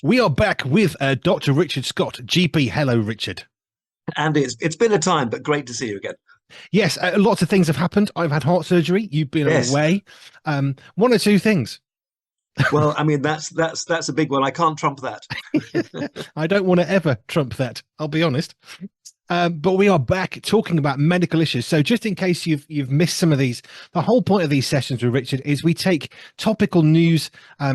We are back with Dr. Richard Scott, GP. Hello, Richard. Andy, it's been a time, but great to see you again. Yes, lots of things have happened. I've had heart surgery. You've been Yes. away. One or two things. Well, I mean that's a big one. I can't trump that. I don't want to ever trump that. I'll be honest. But we are back talking about medical issues. So just in case you've missed some of these, the whole point of these sessions with Richard is we take topical news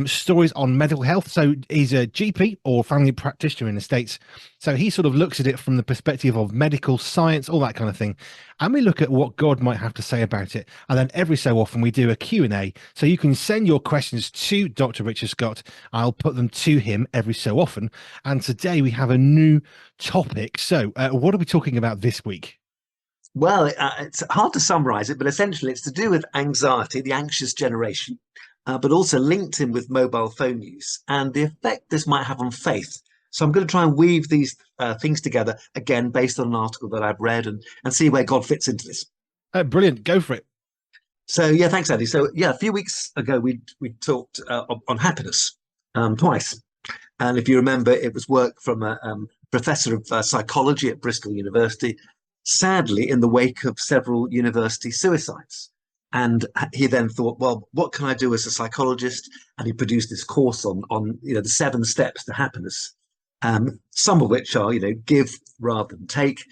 stories on mental health. So he's a GP or family practitioner in the States. So he sort of looks at it from the perspective of medical science, all that kind of thing. And we look at what God might have to say about it. And then every so often we do a Q&A. So you can send your questions to Dr. Richard Scott. I'll put them to him every so often. And today we have a new topic. So what are we talking about this week? Well, it's hard to summarize it, but essentially it's to do with anxiety, the anxious generation, but also linked in with mobile phone use and the effect this might have on faith. So I'm going to try and weave these things together again, based on an article that I've read and see where God fits into this. Brilliant. Go for it. So yeah, thanks, Andy. So yeah, a few weeks ago we talked on happiness twice, and if you remember, it was work from a professor of psychology at Bristol University, sadly in the wake of several university suicides. And he then thought, well, what can I do as a psychologist? And he produced this course on the 7 steps to happiness, some of which are give rather than take,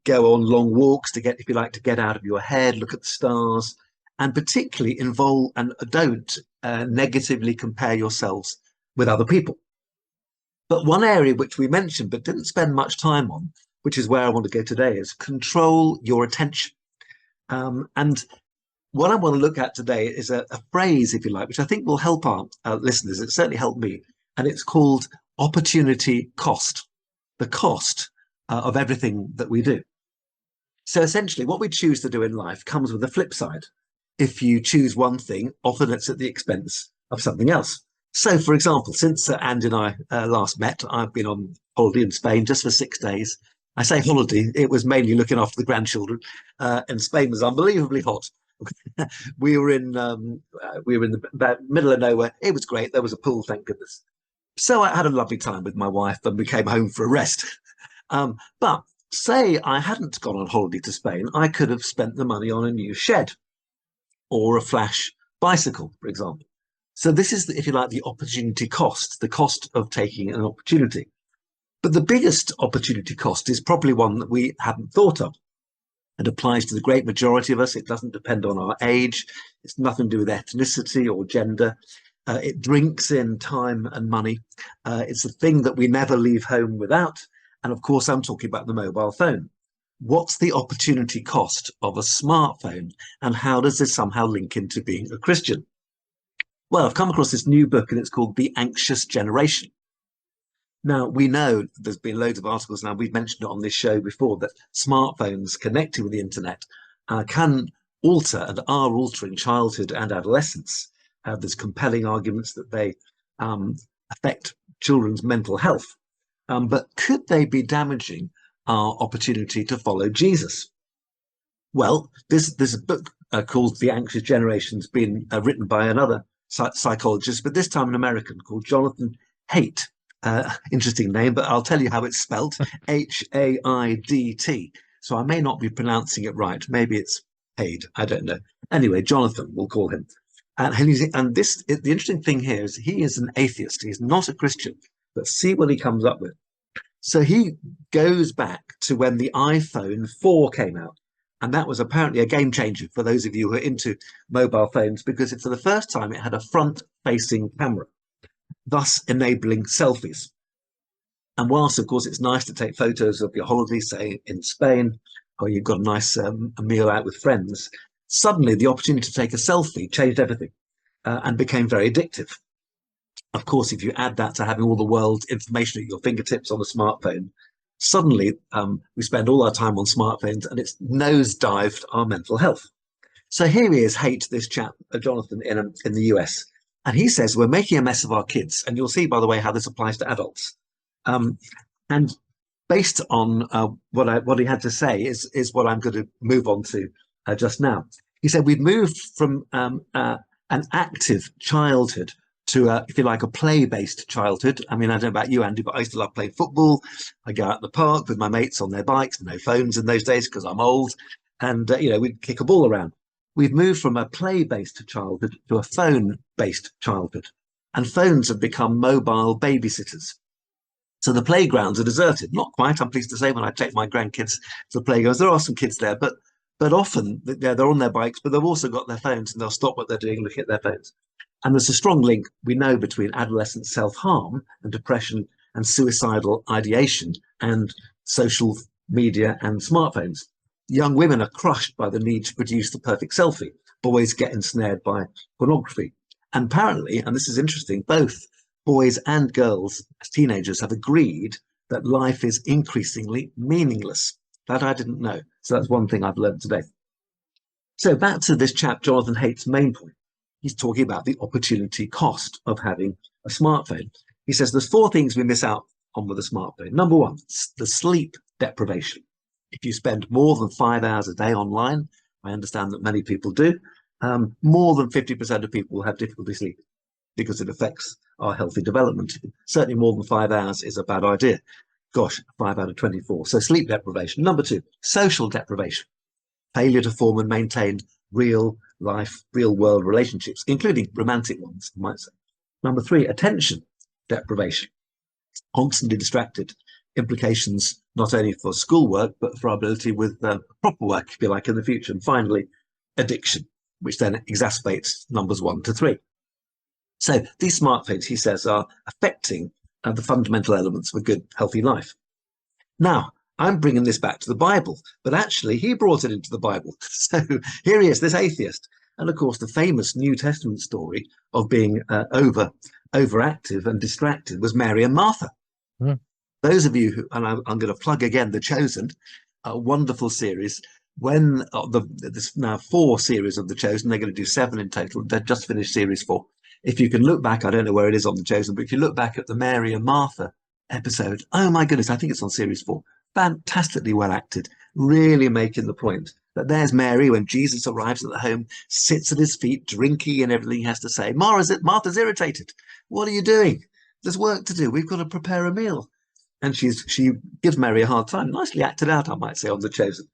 go on long walks to get, if you like, to get out of your head, look at the stars, and particularly involve and don't negatively compare yourselves with other people. But one area which we mentioned but didn't spend much time on, which is where I want to go today, is control your attention. And what I want to look at today is a phrase, if you like, which I think will help our listeners. It certainly helped me. And it's called opportunity cost, the cost of everything that we do. So essentially, what we choose to do in life comes with a flip side. If you choose one thing, often it's at the expense of something else. So, for example, since Andy and I last met, I've been on holiday in Spain just for 6 days. I say holiday, it was mainly looking after the grandchildren, and Spain was unbelievably hot. we were in the middle of nowhere. It was great. There was a pool, thank goodness. So I had a lovely time with my wife, and we came home for a rest. But say I hadn't gone on holiday to Spain, I could have spent the money on a new shed or a flash bicycle, for example. So this is, if you like, the opportunity cost, the cost of taking an opportunity. But the biggest opportunity cost is probably one that we haven't thought of. It applies to the great majority of us. It doesn't depend on our age. It's nothing to do with ethnicity or gender. It drinks in time and money. It's a thing that we never leave home without. And of course, I'm talking about the mobile phone. What's the opportunity cost of a smartphone? And how does this somehow link into being a Christian? Well, I've come across this new book and it's called The Anxious Generation. Now, we know there's been loads of articles now, we've mentioned it on this show before, that smartphones connected with the internet can alter and are altering childhood and adolescence. There's compelling arguments that they affect children's mental health. But could they be damaging our opportunity to follow Jesus? Well, this book called The Anxious Generation has been written by another psychologist, but this time an American called Jonathan Haidt. Interesting name, but I'll tell you how it's spelt. Haidt. So I may not be pronouncing it right. Maybe it's Haid. I don't know. Anyway, Jonathan, we'll call him. The interesting thing here is he is an atheist. He's not a Christian, but see what he comes up with. So he goes back to when the iPhone 4 came out. And that was apparently a game changer for those of you who are into mobile phones, because for the first time it had a front-facing camera, thus enabling selfies. And whilst, of course, it's nice to take photos of your holiday, say in Spain, or you've got a nice a meal out with friends, suddenly the opportunity to take a selfie changed everything and became very addictive. Of course, if you add that to having all the world's information at your fingertips on a smartphone, suddenly we spend all our time on smartphones and it's nosedived our mental health. So here he is, Haidt, this chap, Jonathan, in the US. And he says, we're making a mess of our kids. And you'll see, by the way, how this applies to adults. And based on what he had to say is what I'm going to move on to just now. He said, we've moved from an active childhood to, if you like, a play-based childhood. I mean, I don't know about you, Andy, but I used to love playing football. I go out in the park with my mates on their bikes, no phones in those days because I'm old, and we'd kick a ball around. We've moved from a play-based childhood to a phone-based childhood, and phones have become mobile babysitters. So the playgrounds are deserted. Not quite, I'm pleased to say, when I take my grandkids to the playgrounds, there are some kids there, but often they're on their bikes, but they've also got their phones, and they'll stop what they're doing, looking at their phones. And there's a strong link, we know, between adolescent self-harm and depression and suicidal ideation and social media and smartphones. Young women are crushed by the need to produce the perfect selfie. Boys get ensnared by pornography. And apparently, and this is interesting, both boys and girls as teenagers have agreed that life is increasingly meaningless. That I didn't know. So that's one thing I've learned today. So back to this chap, Jonathan Haidt's main point. He's talking about the opportunity cost of having a smartphone. He says there's 4 things we miss out on with a smartphone. Number 1, the sleep deprivation. If you spend more than 5 hours a day online, I understand that many people do, more than 50% of people will have difficulty sleeping because it affects our healthy development. Certainly more than 5 hours is a bad idea. Gosh, 5 out of 24. So sleep deprivation. Number 2, social deprivation. Failure to form and maintain real life, real world relationships, including romantic ones, I might say. Number 3, attention deprivation. Constantly distracted. Implications not only for schoolwork, but for our ability with proper work, if you like, in the future. And finally, addiction, which then exacerbates numbers 1 to 3. So these smartphones, he says, are affecting the fundamental elements of a good, healthy life. Now, I'm bringing this back to the Bible, but actually he brought it into the Bible. So here he is, this atheist. And of course, the famous New Testament story of being overactive and distracted was Mary and Martha. Mm. Those of you who, and I'm going to plug again, The Chosen, a wonderful series. When there's now 4 series of The Chosen, they're going to do 7 in total. They've just finished series 4. If you can look back, I don't know where it is on The Chosen, but if you look back at the Mary and Martha episode, oh my goodness, I think it's on series 4. Fantastically well acted, really making the point that there's Mary when Jesus arrives at the home, sits at his feet, drinking and everything he has to say. Martha's irritated. What are you doing? There's work to do. We've got to prepare a meal. And she gives Mary a hard time. Nicely acted out, I might say, on The Chosen.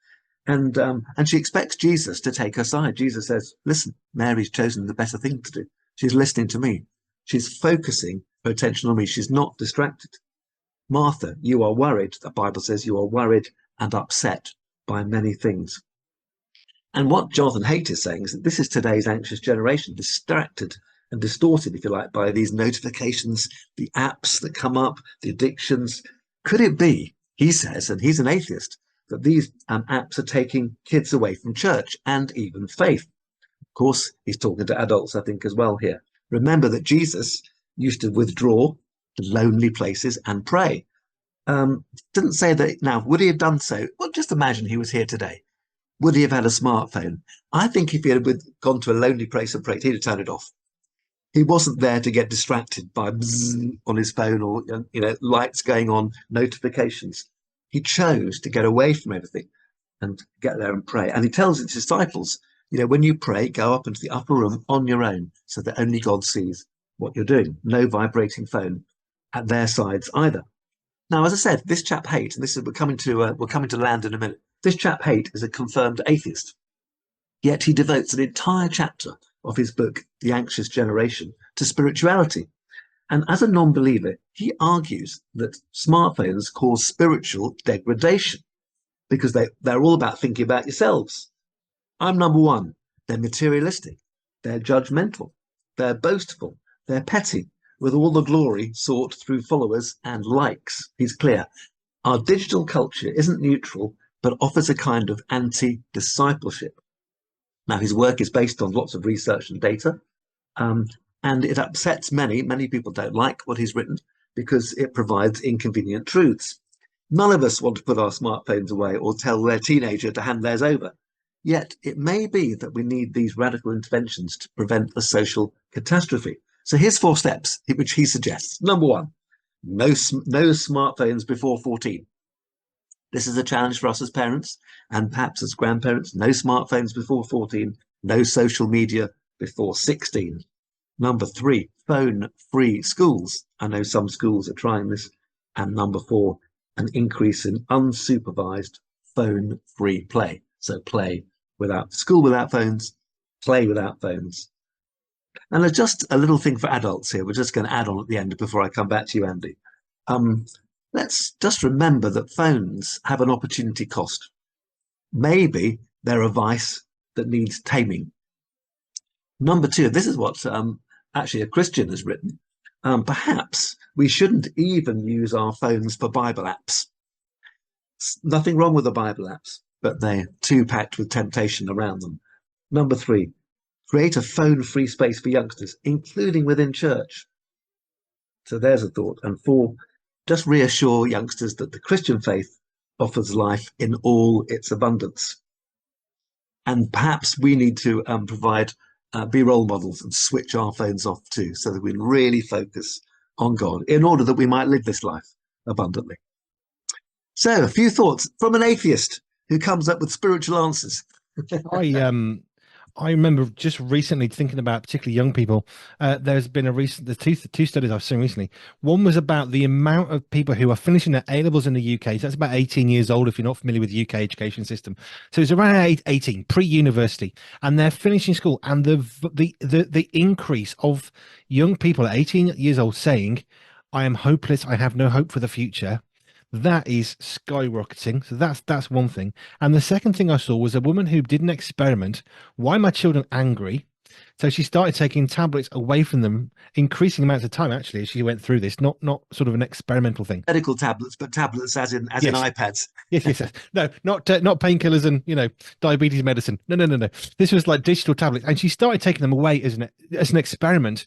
And she expects Jesus to take her side. Jesus says, listen, Mary's chosen the better thing to do. She's listening to me. She's focusing her attention on me. She's not distracted. Martha, you are worried. The Bible says you are worried and upset by many things. And what Jonathan Haidt is saying is that this is today's anxious generation, distracted and distorted, if you like, by these notifications, the apps that come up, the addictions. Could it be, he says, and he's an atheist, that these apps are taking kids away from church and even faith? Of course, he's talking to adults, I think, as well here. Remember that Jesus used to withdraw to lonely places and pray. Didn't say that. Now, would he have done so? Well, just imagine he was here today. Would he have had a smartphone? I think if he had gone to a lonely place and prayed, he'd have turned it off. He wasn't there to get distracted by bzzz on his phone or lights going on, notifications. He chose to get away from everything and get there and pray. And he tells his disciples, when you pray, go up into the upper room on your own so that only God sees what you're doing. No vibrating phone at their sides either. Now, as I said, this chap Haidt, and this is we're coming to land in a minute. This chap Haidt is a confirmed atheist, yet he devotes an entire chapter of his book, The Anxious Generation, to spirituality. And as a non-believer, he argues that smartphones cause spiritual degradation because they're all about thinking about yourselves. I'm number 1. They're materialistic. They're judgmental. They're boastful. They're petty, with all the glory sought through followers and likes. He's clear. Our digital culture isn't neutral, but offers a kind of anti-discipleship. Now, his work is based on lots of research and data, and it upsets many. Many people don't like what he's written because it provides inconvenient truths. None of us want to put our smartphones away or tell their teenager to hand theirs over. Yet it may be that we need these radical interventions to prevent a social catastrophe. So here's 4 steps which he suggests. Number 1, no smartphones before 14. This is a challenge for us as parents and perhaps as grandparents. No smartphones before 14, no social media before 16. Number three, phone-free schools. I know some schools are trying this. And number four, an increase in unsupervised phone-free play. So play without school without phones, play without phones. And there's just a little thing for adults here. We're just going to add on at the end before I come back to you, Andy. Um, let's just remember that phones have an opportunity cost. Maybe they're a vice that needs taming. Number two, this is what actually a Christian has written. Perhaps we shouldn't even use our phones for Bible apps. Nothing wrong with the Bible apps, but they're too packed with temptation around them. Number three, create a phone-free space for youngsters, including within church. So there's a thought. And four, just reassure youngsters that the Christian faith offers life in all its abundance. And perhaps we need to provide be role models and switch our phones off too, so that we can really focus on God in order that we might live this life abundantly. So a few thoughts from an atheist who comes up with spiritual answers. I remember just recently thinking about particularly young people. There's been the two studies I've seen recently. One was about the amount of people who are finishing their A-levels in the UK. So that's about 18 years old if you're not familiar with the UK education system. So it's around 18, pre-university, and they're finishing school. And the increase of young people at 18 years old saying, "I am hopeless. I have no hope for the future." That is skyrocketing. So that's one thing. And the second thing I saw was a woman who did an experiment. Why are my children angry? So she started taking tablets away from them, increasing amounts of time actually as she went through this, not sort of an experimental thing. Medical tablets, but tablets as in Yes. in iPads. Yes. No, not painkillers and diabetes medicine. No. This was like digital tablets, and she started taking them away as an experiment.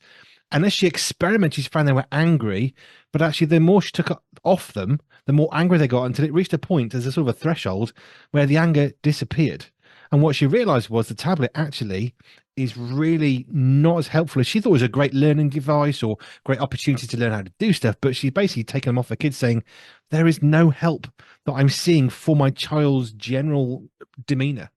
And as she experimented, she found they were angry, but actually the more she took off them, the more angry they got, until it reached a point as a sort of a threshold where the anger disappeared. And what she realized was the tablet actually is really not as helpful as she thought. It was a great learning device or great opportunity to learn how to do stuff, but she's basically taken them off the kids, saying there is no help that I'm seeing for my child's general demeanor.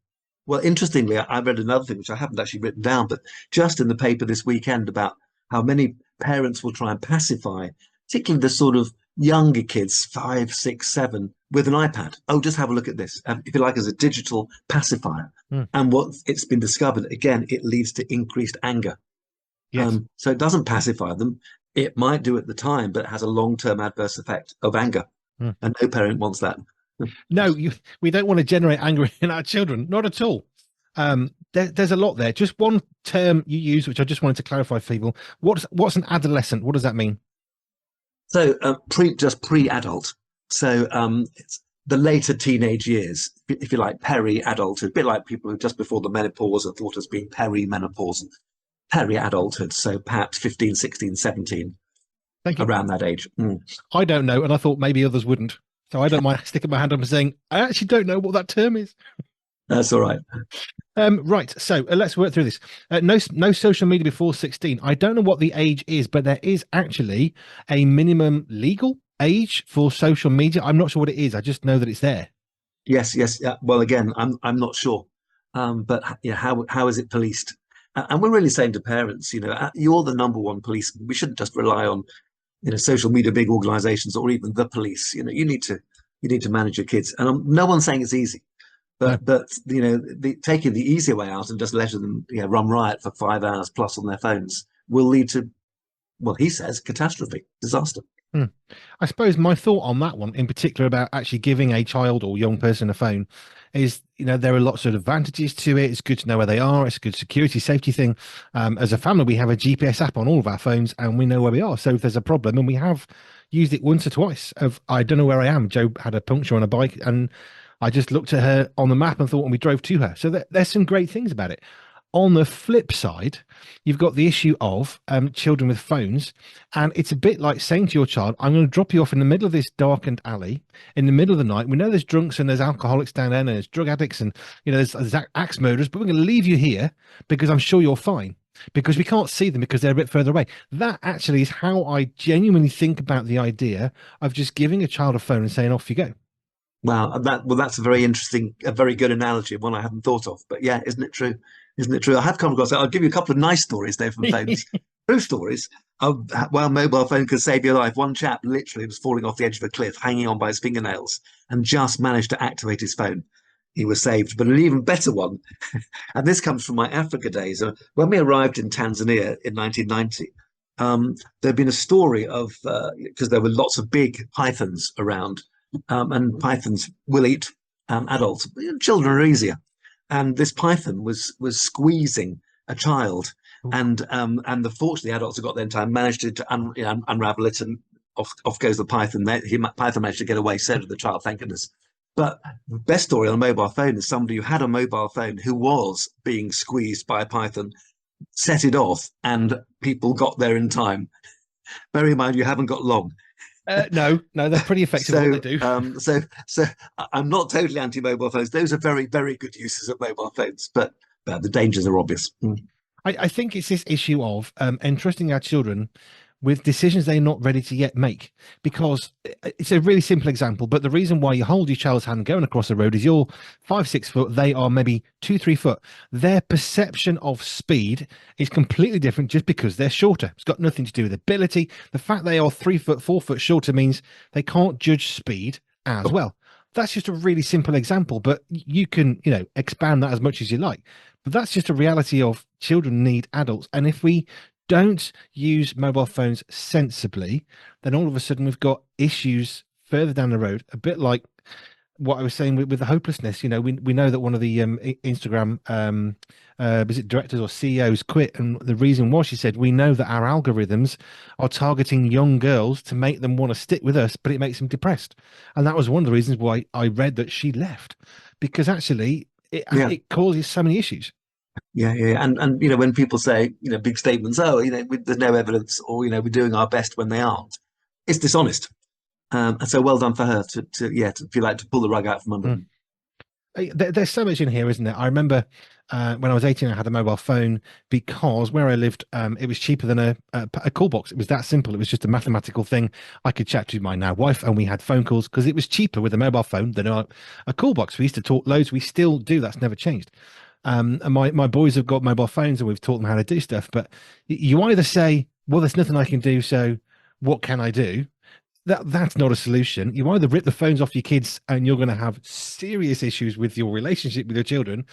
Well, interestingly, I read another thing which I haven't actually written down, but just in the paper this weekend about how many parents will try and pacify, particularly the sort of younger kids, 5, 6, 7, with an iPad. Oh, just have a look at this, if you like, as a digital pacifier. And what it's been discovered, again, it leads to increased anger. Yes. So it doesn't pacify them. It might do at the time, but it has a long-term adverse effect of anger. And no parent wants that. No, we don't want to generate anger in our children, not at all. There's a lot there. Just one term you use, which I just wanted to clarify for people. What's an adolescent? What does that mean? So pre-adult. So it's the later teenage years, if you like, peri-adulthood, a bit like people who just before the menopause are thought as being peri-menopause, peri-adulthood. So perhaps 15, 16, 17, Thank you. Around that age. I don't know, and I thought maybe others wouldn't. So I don't mind sticking my hand up and saying, I actually don't know what that term is. That's all right. Right. So let's work through this. No social media before 16. I don't know what the age is, but there is actually a minimum legal age for social media. I'm not sure what it is. I just know that it's there. Yes. Yeah. Well, again, I'm not sure. But yeah, how is it policed? And we're really saying to parents, you're the number one policeman. We shouldn't just rely on, social media, big organizations, or even the police. You need to manage your kids. And no one's saying it's easy. But taking the easier way out and just letting them run riot for 5 hours plus on their phones will lead to, well, he says, catastrophe, disaster. I suppose my thought on that one in particular about actually giving a child or young person a phone is, there are lots of advantages to it. It's good to know where they are. It's a good security, safety thing. As a family, we have a GPS app on all of our phones and we know where we are. So if there's a problem, and we have used it once or twice I don't know where I am. Joe had a puncture on a bike and I just looked at her on the map and thought, and we drove to her. So there's some great things about it. On the flip side, you've got the issue of children with phones. And it's a bit like saying to your child, I'm going to drop you off in the middle of this darkened alley in the middle of the night. We know there's drunks and there's alcoholics down there and there's drug addicts and, there's axe murderers, but we're going to leave you here because I'm sure you're fine. Because we can't see them because they're a bit further away. That actually is how I genuinely think about the idea of just giving a child a phone and saying, off you go. Wow, that's a very interesting, a very good analogy, one I hadn't thought of. But yeah, isn't it true? Isn't it true? I have come across it. I'll give you a couple of nice stories there from phones. True stories of well, a mobile phone could save your life. One chap literally was falling off the edge of a cliff, hanging on by his fingernails, and just managed to activate his phone. He was saved. But an even better one, and this comes from my Africa days. When we arrived in Tanzania in 1990, there'd been a story of because there were lots of big pythons around, and pythons will eat adults. Children are easier, and this python was squeezing a child, and fortunately the adults who got there in time managed to unravel it, and off goes the python. Python managed to get away, so did the child, thank goodness. But the best story on a mobile phone is somebody who had a mobile phone who was being squeezed by a python, set it off, and people got there in time. Bear in mind, you haven't got long. No, they're pretty effective at what they do. So I'm not totally anti-mobile phones. Those are very, very good uses of mobile phones, but the dangers are obvious. I think it's this issue of entrusting our children with decisions they're not ready to yet make, because it's a really simple example, but the reason why you hold your child's hand going across the road is you're 5-6 foot, they are maybe 2-3 foot. Their perception of speed is completely different just because they're shorter. It's got nothing to do with ability. The fact they are 3 foot, 4 foot shorter means they can't judge speed as well. That's just a really simple example, but you can, expand that as much as you like. But that's just a reality of children need adults. And if we don't use mobile phones sensibly, then all of a sudden we've got issues further down the road, a bit like what I was saying with the hopelessness. We know that one of the Instagram was it directors or CEOs quit, and the reason was, she said, we know that our algorithms are targeting young girls to make them want to stick with us, but it makes them depressed. And that was one of the reasons why I read that she left, because actually it causes so many issues. Yeah. And when people say, big statements, there's no evidence, or, we're doing our best when they aren't, it's dishonest. And so well done for her to if you like, to pull the rug out from under them. There's so much in here, isn't there? I remember when I was 18, I had a mobile phone because where I lived, it was cheaper than a call box. It was that simple. It was just a mathematical thing. I could chat to my now wife, and we had phone calls because it was cheaper with a mobile phone than a call box. We used to talk loads. We still do. That's never changed. And my boys have got mobile phones, and we've taught them how to do stuff. But you either say, well, there's nothing I can do, so what can I do? That's not a solution. You either rip the phones off your kids and you're going to have serious issues with your relationship with your children,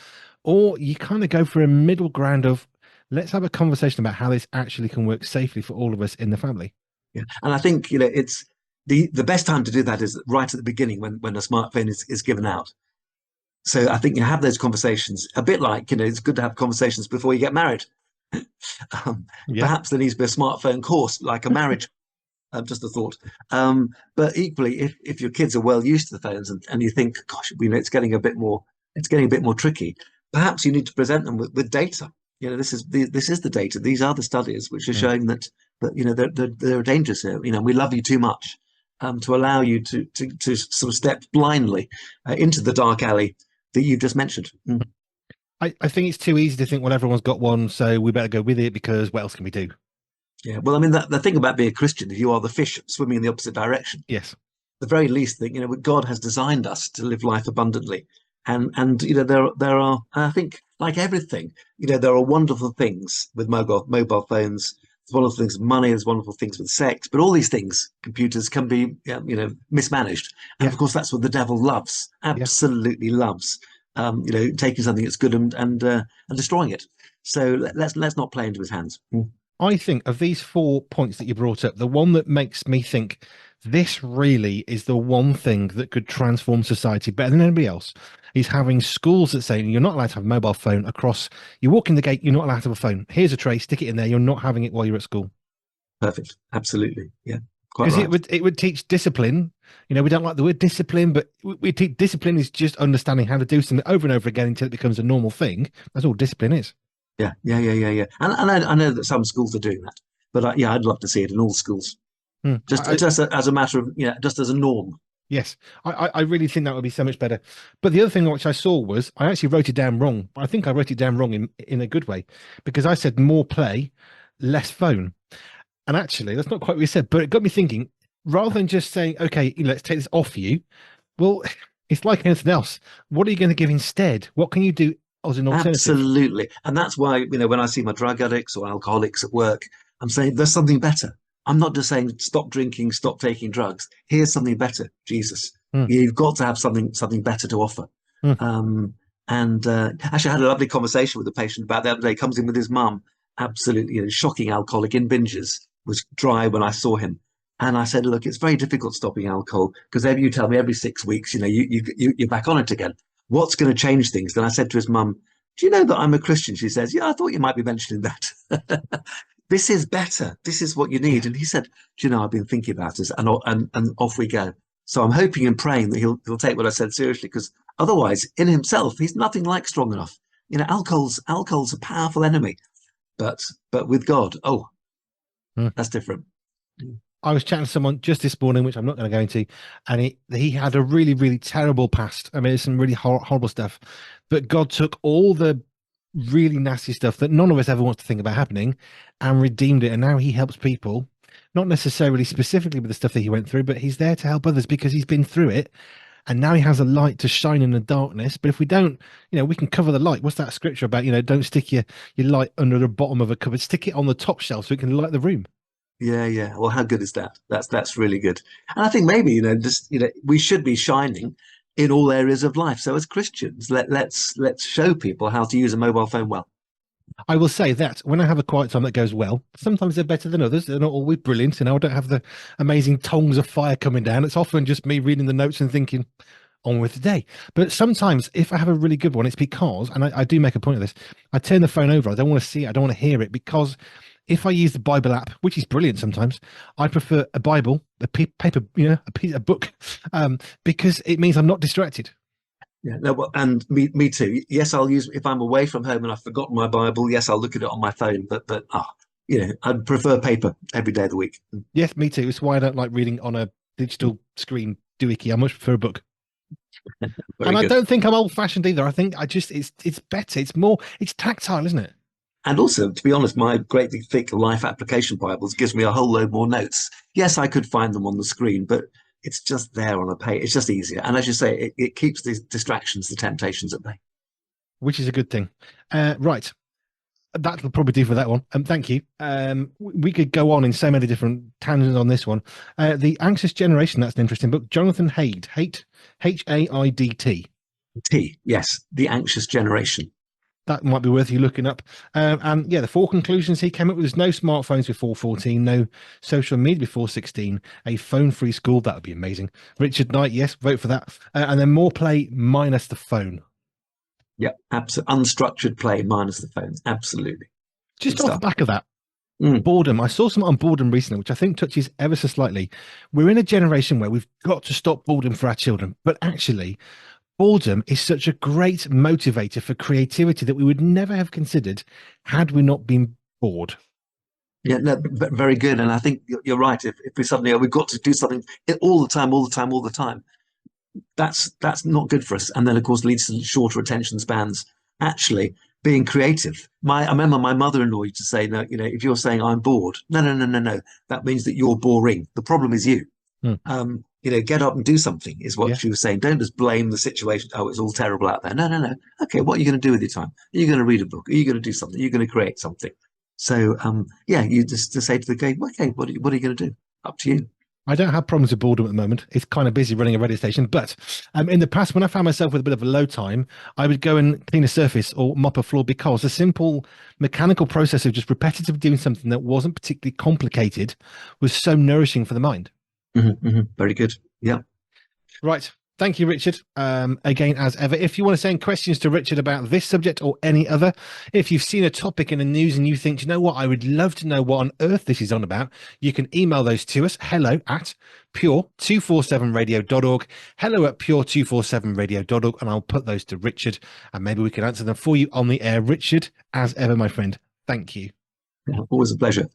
or you kind of go for a middle ground of, let's have a conversation about how this actually can work safely for all of us in the family. Yeah. And I think, it's the best time to do that is right at the beginning when a smartphone is given out. So I think you have those conversations, a bit like, it's good to have conversations before you get married. Perhaps there needs to be a smartphone course, like a marriage. Just a thought. But equally, if your kids are well used to the phones, and you think, gosh, it's getting a bit more tricky, perhaps you need to present them with data. This is the data. These are the studies which are showing that there are dangers here. We love you too much to allow you to sort of step blindly into the dark alley that you've just mentioned. I think it's too easy to think, well, everyone's got one, so we better go with it, because what else can we do? Yeah, well, I mean, the thing about being a Christian is you are the fish swimming in the opposite direction. Yes. The very least thing, God has designed us to live life abundantly. And there are, I think, like everything, there are wonderful things with mobile phones. There's wonderful things with money. There's wonderful things with sex. But all these things, computers, can be, mismanaged. And of course, that's what the devil loves, absolutely loves, taking something that's good and destroying it. So let's not play into his hands. I think of these 4 points that you brought up, the one that makes me think this really is the one thing that could transform society better than anybody else is having schools that say you're not allowed to have a mobile phone across. You walk in the gate, you're not allowed to have a phone. Here's a tray, stick it in there. You're not having it while you're at school. Perfect. Absolutely. Yeah. Because it would teach discipline. We don't like the word discipline, but we teach discipline is just understanding how to do something over and over again until it becomes a normal thing. That's all discipline is. Yeah. And I know that some schools are doing that, but I'd love to see it in all schools. Just as a matter of, just as a norm. Yes, I really think that would be so much better. But the other thing which I saw was, I actually wrote it down wrong. I think I wrote it down wrong in a good way, because I said more play, less phone. And actually, that's not quite what you said, but it got me thinking, rather than just saying, okay, let's take this off you. Well, it's like anything else. What are you going to give instead? What can you do as an alternative? Absolutely. And that's why, when I see my drug addicts or alcoholics at work, I'm saying there's something better. I'm not just saying stop drinking, stop taking drugs. Here's something better, Jesus. Mm. You've got to have something better to offer. Mm. And actually, I had a lovely conversation with a patient about the other day. Comes in with his mum, absolutely, shocking alcoholic in binges. Was dry when I saw him, and I said, "Look, it's very difficult stopping alcohol because if you tell me every 6 weeks, you're back on it again. What's going to change things?" Then I said to his mum, "Do you know that I'm a Christian?" She says, "Yeah, I thought you might be mentioning that." This is better. This is what you need. Yeah. And he said, "Do you know, I've been thinking about this," and off we go. So I'm hoping and praying that he'll take what I said seriously, because otherwise, in himself, he's nothing like strong enough. Alcohol's a powerful enemy, but with God, oh, Mm. that's different. I was chatting to someone just this morning, which I'm not going to go into, and he had a really, really terrible past. I mean, it's some really horrible stuff, but God took all the really nasty stuff that none of us ever wants to think about happening and redeemed it. And now he helps people, not necessarily specifically with the stuff that he went through, but he's there to help others because he's been through it. And now he has a light to shine in the darkness. But if we don't, we can cover the light. What's that scripture about? Don't stick your light under the bottom of a cupboard, stick it on the top shelf so it can light the room. Yeah, yeah. Well, how good is that? That's really good. And I think maybe, just we should be shining in all areas of life. So as Christians, let's show people how to use a mobile phone well. I will say that when I have a quiet time that goes well, sometimes they're better than others. They're not always brilliant. I don't have the amazing tongues of fire coming down. It's often just me reading the notes and thinking, on with the day. But sometimes if I have a really good one, it's because, and I do make a point of this, I turn the phone over. I don't want to see it. I don't want to hear it, because if I use the Bible app, which is brilliant sometimes, I prefer a Bible, a paper, a book, because it means I'm not distracted. Yeah, no, well, and me too. Yes, I'll use, if I'm away from home and I've forgotten my Bible. Yes, I'll look at it on my phone. But I'd prefer paper every day of the week. Yes, me too. It's why I don't like reading on a digital screen doohickey. I much prefer a book. Very I good. don't think I'm old fashioned either. I think it's better. It's tactile, isn't it? And also, to be honest, my great big thick life application Bibles gives me a whole load more notes. Yes, I could find them on the screen, but it's just there on a page. It's just easier. And as you say, it keeps the distractions, the temptations at bay. Which is a good thing. Right. That'll probably do for that one. Thank you. We could go on in so many different tangents on this one. The Anxious Generation, that's an interesting book. Jonathan Haidt, Haidt. Yes, The Anxious Generation. That might be worth you looking up. And yeah, the 4 conclusions he came up with: there's no smartphones before 14, no social media before 16, a phone-free school. That would be amazing. Richard Knight, yes, vote for that. And then more play minus the phone. Yeah, absolutely. Unstructured play minus the phones. Absolutely. Just Good off the stuff. back of that, boredom. I saw something on boredom recently, which I think touches ever so slightly. We're in a generation where we've got to stop boredom for our children, but actually, boredom is such a great motivator for creativity that we would never have considered had we not been bored. Yeah, no, very good. And I think you're right. If we suddenly we've got to do something all the time, that's not good for us. And then, of course, leads to shorter attention spans. Actually, being creative. I remember my mother-in-law used to say, "No, if you're saying I'm bored, no. That means that you're boring. The problem is you. Get up and do something," is what she was saying. Don't just blame the situation. Oh, it's all terrible out there. No. Okay, what are you going to do with your time? Are you going to read a book? Are you going to do something? Are you going to create something? So, you just to say to the game, okay, what are you going to do? Up to you. I don't have problems with boredom at the moment. It's kind of busy running a radio station. But in the past, when I found myself with a bit of a low time, I would go and clean a surface or mop a floor, because the simple mechanical process of just repetitive doing something that wasn't particularly complicated was so nourishing for the mind. Very good. Yeah. Right. Thank you, Richard. Again, as ever, if you want to send questions to Richard about this subject or any other, if you've seen a topic in the news and you think, you know what, I would love to know what on earth this is on about, you can email those to us, hello@pure247radio.org, hello@pure247radio.org, and I'll put those to Richard, and maybe we can answer them for you on the air. Richard, as ever, my friend, thank you. Yeah, always a pleasure.